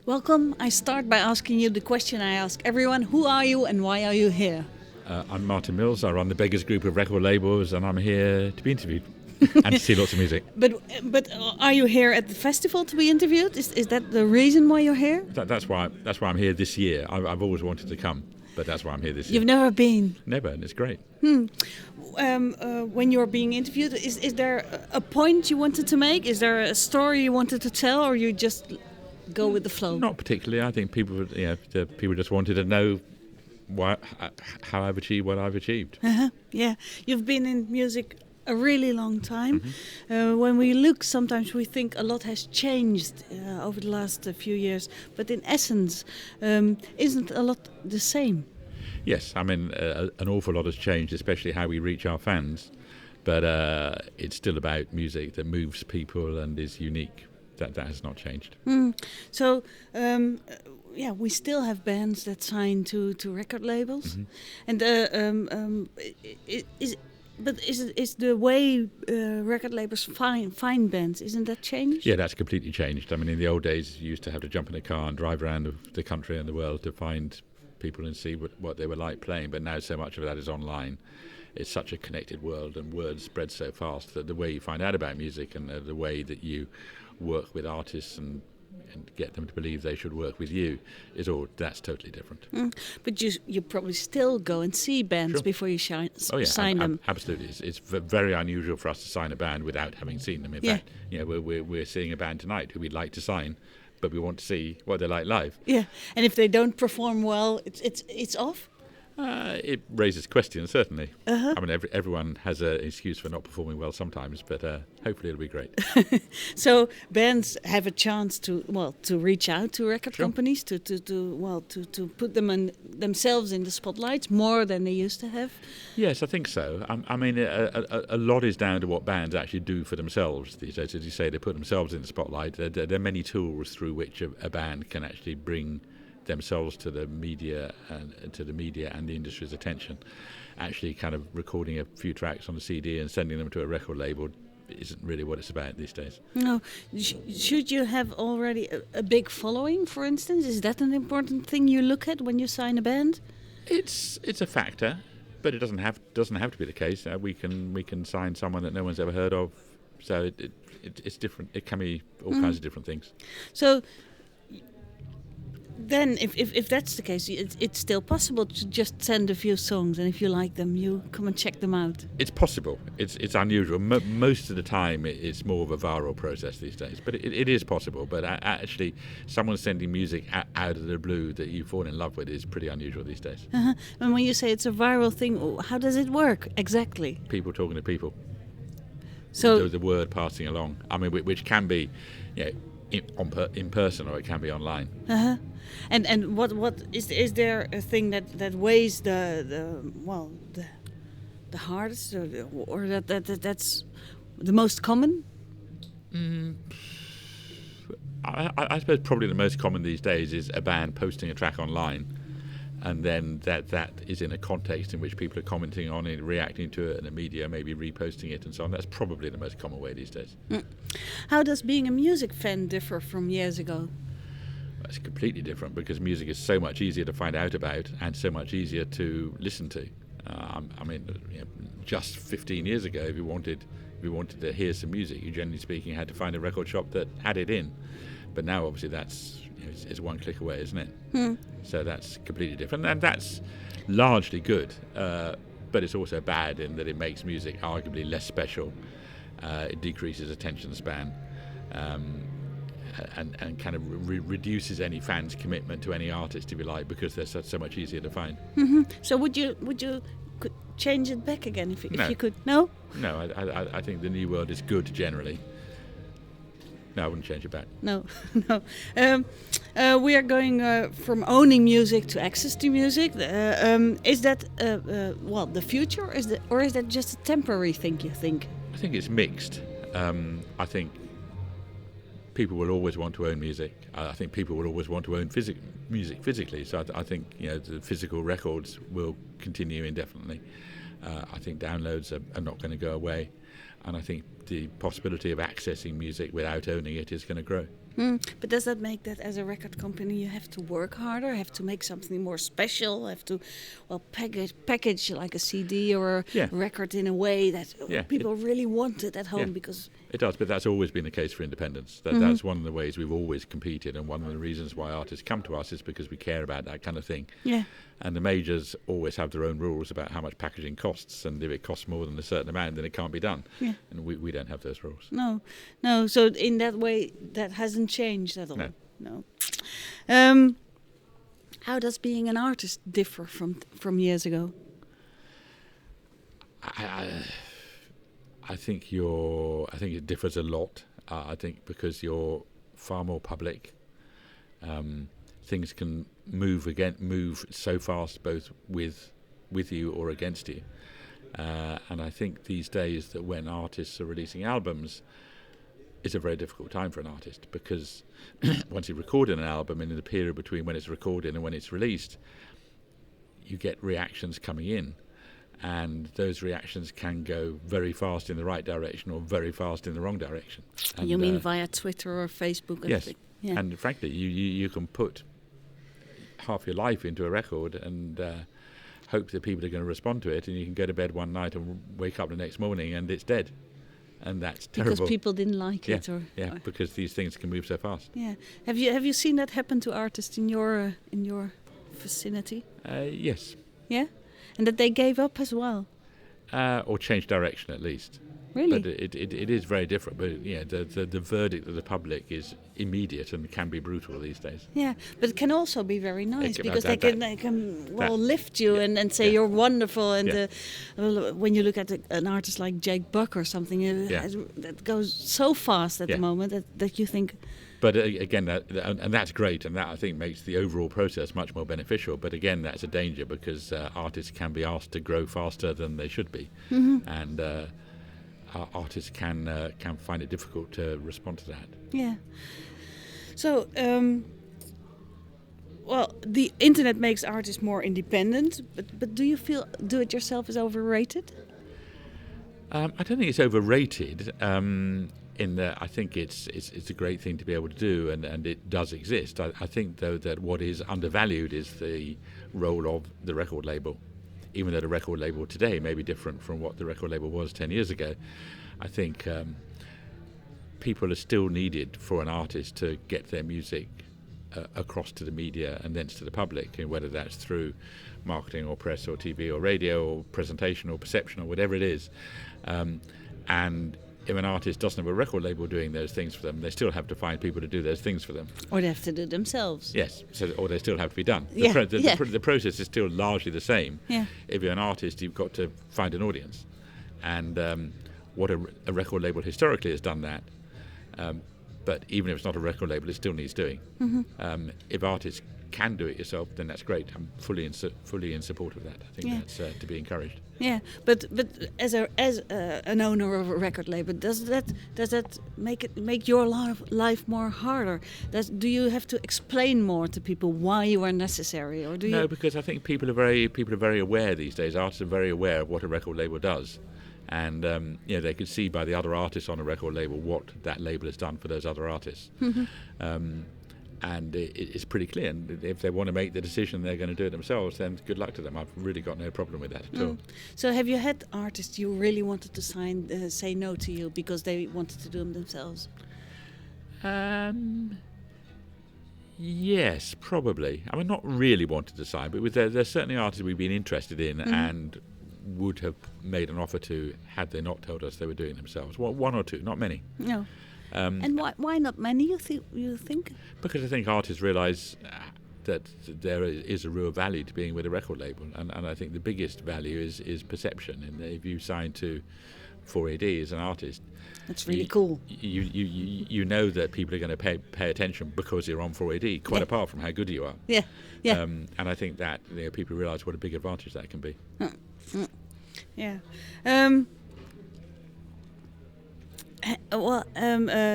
Welcome. I start by asking you the question I ask everyone. Who are you and why are you here? I'm Martin Mills. I run the Beggarsgroup of record labels, and I'm here to be interviewed and to see lots of music. But are you here at the festival to be interviewed? Is that the reason why you're here? That's why I'm here this year. I've always wanted to come, but that's why I'm here this year. You've never been? Never, and it's great. When you're being interviewed, is there a point you wanted to make? Is there a story you wanted to tell, or you just go with the flow? Not particularly. I think people just wanted to know how I've achieved what I've achieved. Yeah, you've been in music a really long time. When we look, sometimes we think a lot has changed over the last few years, but in essence, isn't a lot the same? Yes, I mean, an awful lot has changed, especially how we reach our fans, but it's still about music that moves people and is unique. That has not changed. So, we still have bands that sign to record labels, and is the way record labels find bands, isn't that changed? Yeah, that's completely changed. I mean, in the old days, you used to have to jump in a car and drive around the country and the world to find people and see what they were like playing, but now so much of that is online. It's such a connected world, and words spread so fast that the way you find out about music and the way that you work with artists and get them to believe they should work with you that's totally different. But you probably still go and see bands before you sign them. Absolutely. It's very unusual for us to sign a band without having seen them. In fact, we're seeing a band tonight who we'd like to sign, but we want to see what they're like live. Yeah, and if they don't perform well, it's off. It raises questions, certainly. I mean, everyone has an excuse for not performing well sometimes, but hopefully it'll be great. So bands have a chance to reach out to record companies to put themselves in the spotlight more than they used to have. Yes, I think so. I mean, a lot is down to what bands actually do for themselves these days. As you say, they put themselves in the spotlight. There are many tools through which a band can actually bring themselves to the media and the industry's attention. Actually kind of recording a few tracks on a CD and sending them to a record label isn't really what it's about these days. No. Should you have already a big following, for instance? Is that an important thing you look at when you sign a band? It's a factor, but it doesn't have to be the case. We can sign someone that no one's ever heard of, so it's different. It can be all kinds of different things. So then, if that's the case, it's still possible to just send a few songs, and if you like them, you come and check them out. It's possible. It's unusual. Most of the time, it's more of a viral process these days, but it is possible. But actually, someone sending music out of the blue that you fall in love with is pretty unusual these days. And when you say it's a viral thing, how does it work exactly? People talking to people. So the word passing along. I mean, which can be, in person, or it can be online. And what is there a thing that weighs the hardest, or that's the most common? I suppose probably the most common these days is a band posting a track online, and then that is in a context in which people are commenting on it, reacting to it, and the media maybe reposting it and so on. That's probably the most common way these days. How does being a music fan differ from years ago? It's completely different because music is so much easier to find out about and so much easier to listen to. I mean, just 15 years ago, if you wanted to hear some music, you generally speaking had to find a record shop that had it in. But now, obviously, that's it's one click away, isn't it? So that's completely different, and that's largely good. But it's also bad in that it makes music arguably less special. It decreases attention span. And kind of reduces any fan's commitment to any artist, if you like, because they're so much easier to find. So would you could change it back again if No. you could? No. No, I think the new world is good generally. No, I wouldn't change it back. No. We are going from owning music to access to music. Is that the future? Or is that just a temporary thing, you think? I think it's mixed. I think people will always want to own music. I think people will always want to own music physically. So I think the physical records will continue indefinitely. I think downloads are not going to go away, and I think the possibility of accessing music without owning it is going to grow. But does that make that as a record company you have to work harder, have to make something more special, have to, well, package like a CD or a Yeah. record in a way that people really want it at home Yeah. because... It does, but that's always been the case for independence. That's one of the ways we've always competed, and one of the reasons why artists come to us is because we care about that kind of thing. Yeah. And the majors always have their own rules about how much packaging costs, and if it costs more than a certain amount, then it can't be done. Yeah. And we don't have those rules. No. So in that way, that hasn't changed at all. No. How does being an artist differ from years ago? I think it differs a lot. I think because you're far more public, things can move so fast, both with you or against you. And I think these days that when artists are releasing albums, it's a very difficult time for an artist, because once you record an album, and in the period between when it's recorded and when it's released, you get reactions coming in. And those reactions can go very fast in the right direction or very fast in the wrong direction. And, you mean via Twitter or Facebook? And yes. Yeah. And frankly, you can put half your life into a record and hope that people are going to respond to it, and you can go to bed one night and wake up the next morning and it's dead. And that's terrible. Because people didn't like it? Or because these things can move so fast. Yeah. Have you seen that happen to artists in your vicinity? Yes. Yeah? And that they gave up as well? Or changed direction at least. Really? But it is very different. But the verdict of the public is immediate and can be brutal these days. Yeah, but it can also be very nice because they can lift you and say you're wonderful. And when you look at an artist like Jake Buck or something, that goes so fast at the moment that you think... But again, and that's great, and that I think makes the overall process much more beneficial. But again, that's a danger because artists can be asked to grow faster than they should be, and artists can find it difficult to respond to that. Yeah. So, well, the internet makes artists more independent, but do you feel do-it-yourself is overrated? I don't think it's overrated. I think it's a great thing to be able to do, and it does exist. I think, though, that what is undervalued is the role of the record label. Even though the record label today may be different from what the record label was 10 years ago, I think people are still needed for an artist to get their music across to the media and thence to the public, and whether that's through marketing or press or TV or radio or presentation or perception or whatever it is. And if an artist doesn't have a record label doing those things for them, they still have to find people to do those things for them. Or they have to do it themselves. Yes, or they still have to be done. Yeah. The process is still largely the same. Yeah. If you're an artist, you've got to find an audience. And what a record label historically has done that. But even if it's not a record label, it still needs doing. If artists can do it yourself, then that's great. I'm fully in support of that. I think that's to be encouraged. Yeah, but as an owner of a record label, does that make your life more harder? Do you have to explain more to people why you are necessary, or do you? No, because I think people are very aware these days. Artists are very aware of what a record label does, and they can see by the other artists on a record label what that label has done for those other artists. And it's pretty clear. And if they want to make the decision they're going to do it themselves, then good luck to them. I've really got no problem with that at all. So have you had artists you really wanted to say no to you because they wanted to do them themselves? Yes, probably. I mean, not really wanted to sign, but there's certainly artists we've been interested in and would have made an offer to had they not told us they were doing it themselves. One or two, not many. No. And why not many, you think? Because I think artists realise that there is a real value to being with a record label, and I think the biggest value is perception. And if you sign to 4AD as an artist, that's really cool. You know that people are going to pay attention because you're on 4AD, quite apart from how good you are. Yeah. And I think that people realise what a big advantage that can be. Yeah.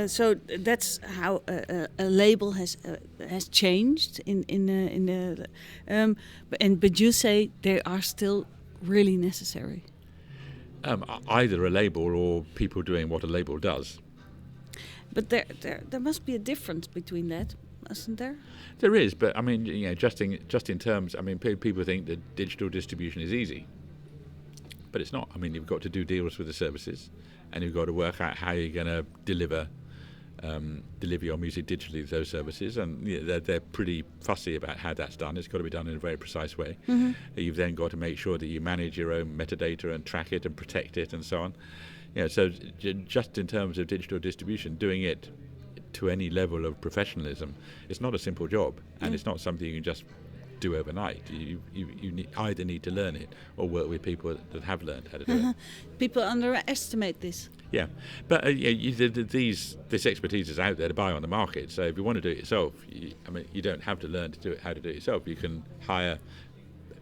So that's how a label has changed but you say they are still really necessary. Either a label or people doing what a label does. But there must be a difference between that, isn't there? There is, but I mean, just in terms, I mean, people think that digital distribution is easy, but it's not. I mean, you've got to do deals with the services, and you've got to work out how you're going to deliver your music digitally to those services, and they're pretty fussy about how that's done. It's got to be done in a very precise way. Mm-hmm. You've then got to make sure that you manage your own metadata and track it and protect it and so on. So just in terms of digital distribution, doing it to any level of professionalism, it's not a simple job, and it's not something you can just do overnight. You either need to learn it or work with people that have learned how to do it. People underestimate this. Yeah, but this expertise is out there to buy on the market. So if you want to do it yourself, you don't have to learn to do it how to do it yourself. You can hire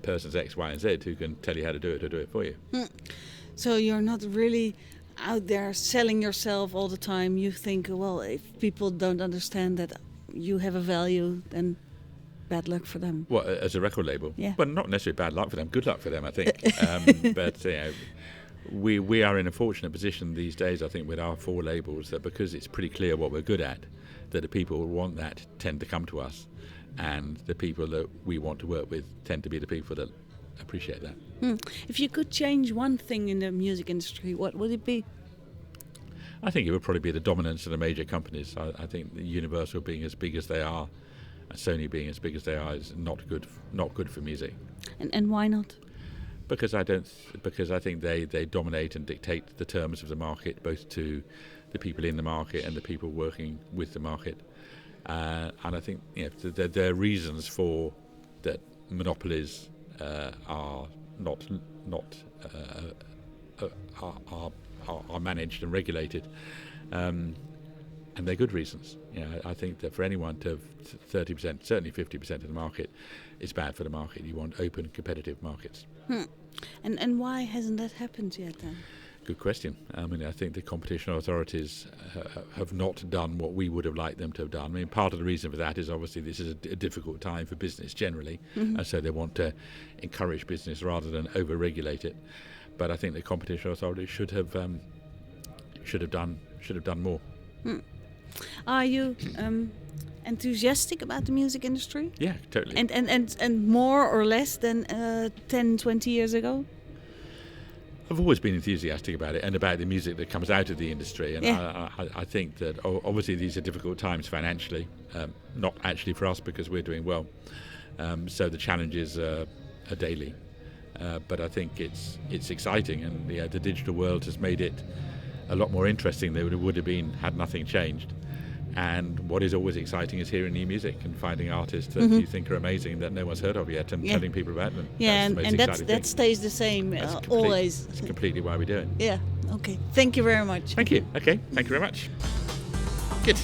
persons X, Y, and Z who can tell you how to do it or do it for you. So you're not really out there selling yourself all the time. You think, well, if people don't understand that you have a value, then bad luck for them. Well, as a record label? Yeah. Well, not necessarily bad luck for them. Good luck for them, I think. But we are in a fortunate position these days, I think, with our 4 labels, that because it's pretty clear what we're good at, that the people who want that tend to come to us, and the people that we want to work with tend to be the people that appreciate that. If you could change one thing in the music industry, what would it be? I think it would probably be the dominance of the major companies. I think Universal being as big as they are, and Sony being as big as they are, is not good for music. And why not? Because I think they dominate and dictate the terms of the market, both to the people in the market and the people working with the market. And I think there are reasons for that. Monopolies are managed and regulated, and they're good reasons. I think that for anyone to have 30%, certainly 50% of the market, is bad for the market. You want open, competitive markets. And why hasn't that happened yet then? Good question. I mean, I think the competition authorities have not done what we would have liked them to have done. I mean, part of the reason for that is obviously this is a difficult time for business generally, and so they want to encourage business rather than over-regulate it. But I think the competition authorities should have done more. Are you enthusiastic about the music industry? Yeah, totally. And more or less than 10, 20 years ago? I've always been enthusiastic about it and about the music that comes out of the industry. And I think that obviously these are difficult times financially, not actually for us because we're doing well. So the challenges are daily. But I think it's exciting, and the digital world has made it a lot more interesting than it would have been had nothing changed. And what is always exciting is hearing new music and finding artists that you think are amazing that no one's heard of yet, and telling people about them. Yeah, that stays the same always. That's completely why we do it. Yeah, okay. Thank you very much. Thank you. Okay, thank you very much. Good.